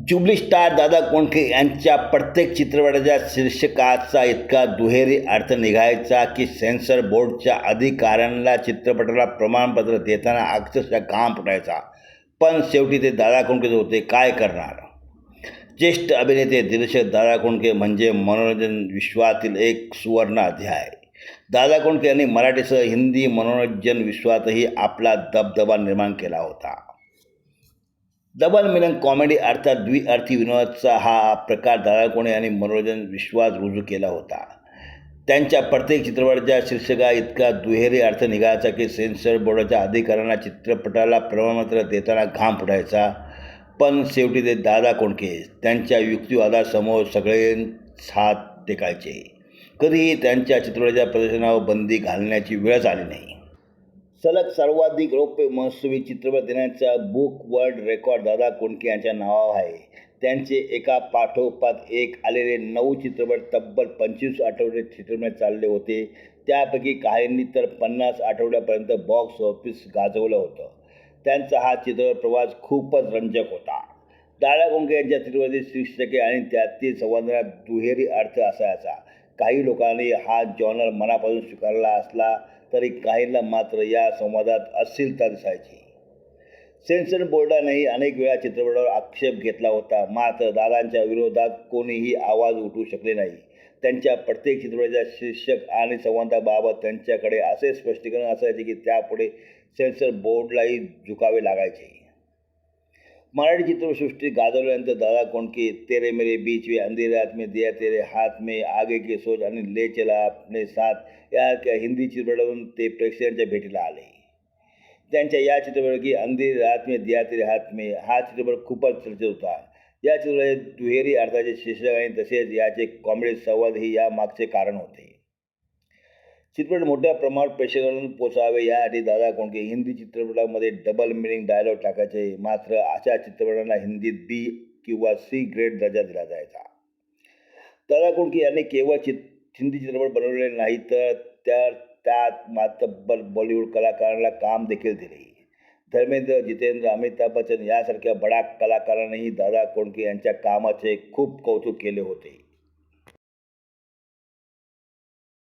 Jubilee star Dada Kondke यांच्या प्रत्येक चित्रपटाच्या शीर्षकाचा इतका दुहेरी अर्थ निघायचा की सेन्सर बोर्डच्या अधिकाऱ्यांना चित्रपटाला प्रमाणपत्र देताना अक्षरशः घाम फुटायचा. पण शेवटी ते दादा कोंडकेच होते. काय करणार. ज्येष्ठ अभिनेते दिग्दर्शक दादा कोंडके म्हणजे मनोरंजन विश्वातील एक सुवर्ण अध्याय. दादा कोंडके यांनी मराठीसह हिंदी मनोरंजन विश्वातही आपला दबदबा निर्माण केला होता. डबल मिनिंग कॉमेडी अर्थात द्विअर्थी विनोदाचा हा प्रकार दादा कोंडके यांनी मनोरंजन विश्वात रुजू केला होता. त्यांच्या प्रत्येक चित्रपटाच्या शीर्षका इतका दुहेरी अर्थ निघायचा की सेन्सर बोर्डाच्या अधिकाऱ्यांना चित्रपटाला प्रमाणपत्र देताना घाम फुटायचा. पण शेवटी ते दादा कोंडके त्यांच्या युक्तिवादासमोर सगळेच हात टेकायचे. कधीही त्यांच्या चित्रपटाच्या प्रदर्शनावर बंदी घालण्याची वेळच आली नाही. सलग सर्वाधिक रौप्य महोत्सवी चित्रपट देण्याचा book world record Dada Kondke यांच्या नावावर आहे. त्यांचे एका पाठोपाठ एक आलेले 9 चित्रपट तब्बल 25 आठवडे थिएटरमध्ये चालले होते. त्यापैकी काहींनी तर 50 आठवड्यापर्यंत बॉक्स ऑफिस गाजवलं होतं. त्यांचा हा चित्रपट प्रवास खूपच रंजक होता. दादा कोंडके यांच्या चित्रपटातील शीर्षके आणि त्यातील संवादांना दुहेरी अर्थ असायचा. काही लोकांनी हा जॉनर मनापासून स्वीकारला असला तरी काहींना मात्र या संवादात अश्लीलता दिसायची. सेन्सर बोर्डानेही अनेक वेळा चित्रपटावर आक्षेप घेतला होता. मात्र दादांच्या विरोधात कोणीही आवाज उठवू शकले नाही. त्यांच्या प्रत्येक चित्रपटाच्या शीर्षक आणि संवादाबाबत त्यांच्याकडे असे स्पष्टीकरण असायचे की त्यापुढे सेन्सर बोर्डलाही झुकावे लागायचे. मराठी चित्रपटसृष्टी गाजवल्यानंतर दादा कोंडके तेरे मेरे बीच में, अंधेरी रात में, दिया तेरे हाथ में, आगे की सोच आणि ले चला अपने साथ या हिंदी चित्रपटातून ते प्रेक्षकांच्या भेटीला आले. त्यांच्या या चित्रपटापैकी अंधेरी रात में, दिया तेरे हाथ में हा चित्रपट खूपच चर्चेत होता. या चित्रपटाचे दुहेरी अर्थाचे शीर्षक आणि तसेच याचे कॉमेडी संवाद ही या मागचे कारण होते. चित्रपट मोठ्या प्रमाणात प्रेक्षकांना पोचावे यासाठी दादा कोंडके हिंदी चित्रपटामध्ये डबल मिनिंग डायलॉग टाकायचे. मात्र अशा चित्रपटांना हिंदीत बी किंवा सी ग्रेड दर्जा दिला जायचा. दादा कोंडके यांनी केवळ हिंदी चित्रपट बनवलेले नाही तर त्यात मातब्बर बॉलिवूड कलाकारांना काम देखील दिले. धर्मेंद्र, जितेंद्र, अमिताभ बच्चन यासारख्या बडा कलाकारांनीही दादा कोंडके यांच्या कामाचे खूप कौतुक केले होते.